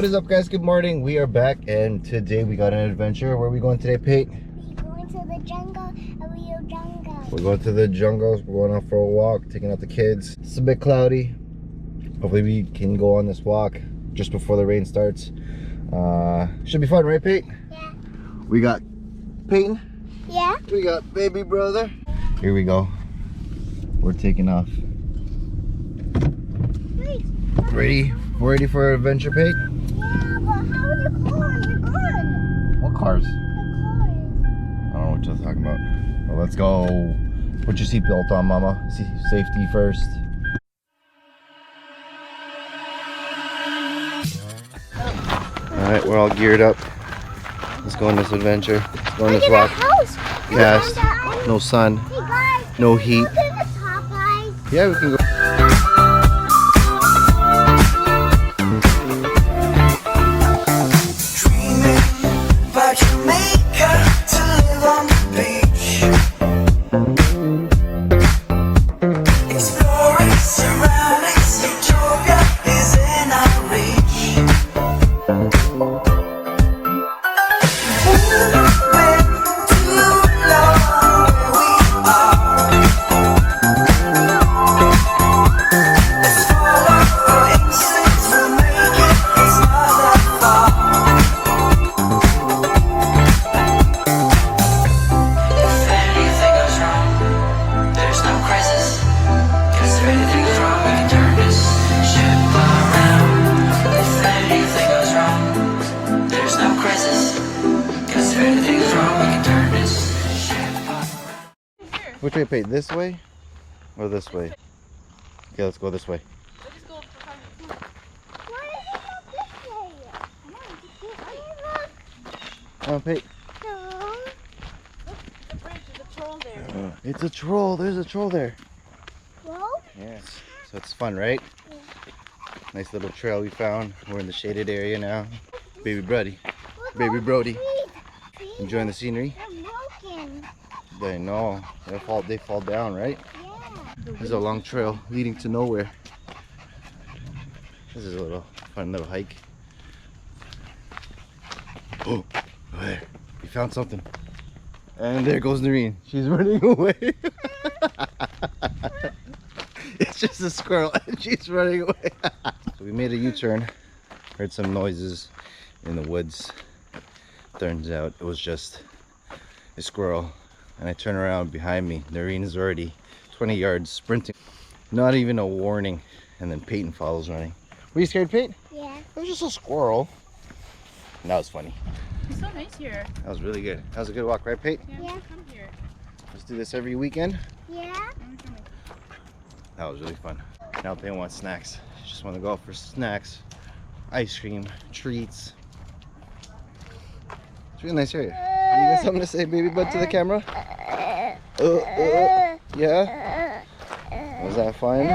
What is up, guys? Good morning. We are back, and today we got an adventure. Where are we going today, Pate? We're going to the jungle, a real jungle. We're going to the jungles. We're going out for a walk, taking out the kids. It's a bit cloudy. Hopefully we can go on this walk just before the rain starts. Should be fun, right, Pate? Yeah. We got Peyton. Yeah. We got baby brother. Here we go. We're taking off. Wait. Ready for our adventure, Pate? Yeah, but how are the cars? They're gone. What cars? The I don't know what you're talking about. Well, let's go. Put your seatbelt on, Mama. Safety first. Alright, we're all geared up. Let's go on this adventure. Let's go on this walk. House. Yes. No sun. Hey guys. No heat. Go to the Popeyes. Yeah, we can go. Which way, Pate? This way or this way? Okay, let's go this way. Why is it not this way? Come on, Pate. No. The bridge, there's a troll there. It's a troll. There's a troll there. Well, Yes. So it's fun, right? Yeah. Nice little trail we found. We're in the shaded area now. Baby Brody. look, Baby all Brody. the trees. See? Enjoying the scenery? They're broken. They know. They fall down, right? Yeah. There's a long trail leading to nowhere. This is a little fun little hike. Oh, there. We found something. And there goes Noreen. She's running away. It's just a squirrel and she's running away. So we made a U-turn. Heard some noises in the woods. Turns out it was just a squirrel. And I turn around behind me. Noreen is already 20 yards sprinting. Not even a warning. And then Peyton follows running. Were you scared, Peyton? Yeah. It was just a squirrel. And that was funny. It's so nice here. That was really good. That was a good walk, right, Peyton? Yeah. Come here. Let's do this every weekend. Yeah. That was really fun. Now Peyton wants snacks. She just want to go out for snacks, ice cream, treats. It's a really nice area. You got something to say, baby bud, to the camera? Yeah? Was that fine?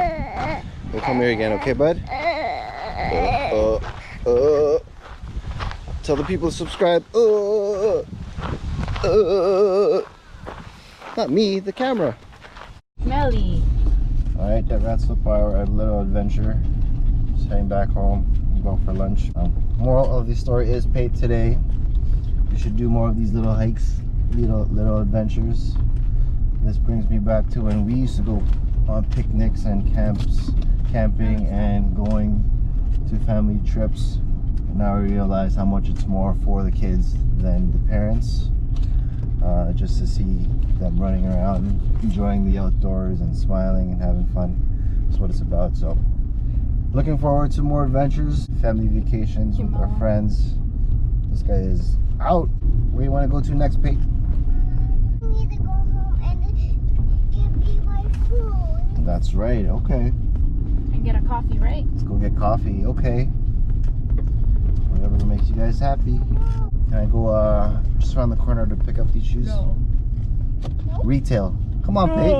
We'll come here again, okay, bud? Tell the people to subscribe. Not me, the camera. Melly. Alright, that wraps up our little adventure. Just heading back home. Go for lunch. Moral of the story is, Pate, today we should do more of these little hikes, little adventures. This brings me back to when we used to go on picnics and camping and going to family trips. And now I realize how much it's more for the kids than the parents. Just to see them running around, enjoying the outdoors and smiling and having fun. That's what it's about. So looking forward to more adventures, family vacations with our friends. This guy is out. Where do you want to go to next, Pate? We need to go home and get me my food. That's right. Okay. And get a coffee, right? Let's go get coffee. Okay. Whatever makes you guys happy. Can I go just around the corner to pick up these shoes? No. Retail. Come on, Pate.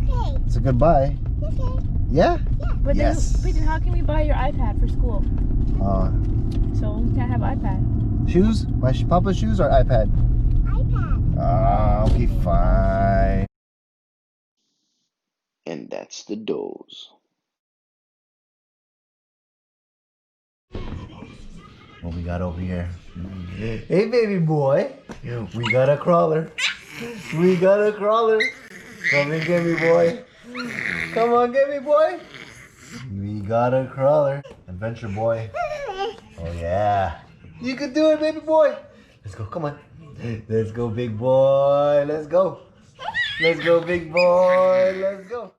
Okay. It's a good buy. Okay. Yeah? But then, Yes. wait, then how can we buy your iPad for school? So we can't have iPad. Shoes? My Papa's shoes or iPad? iPad. Okay, fine. And that's the Doze. What we got over here? Hey, baby boy. We got a crawler. We got a crawler. Come and get me, boy. Come on, get me, boy. We got a crawler. Adventure boy. Oh, yeah. You can do it, baby boy. Let's go. Come on. Let's go, big boy. Let's go. Let's go, big boy. Let's go.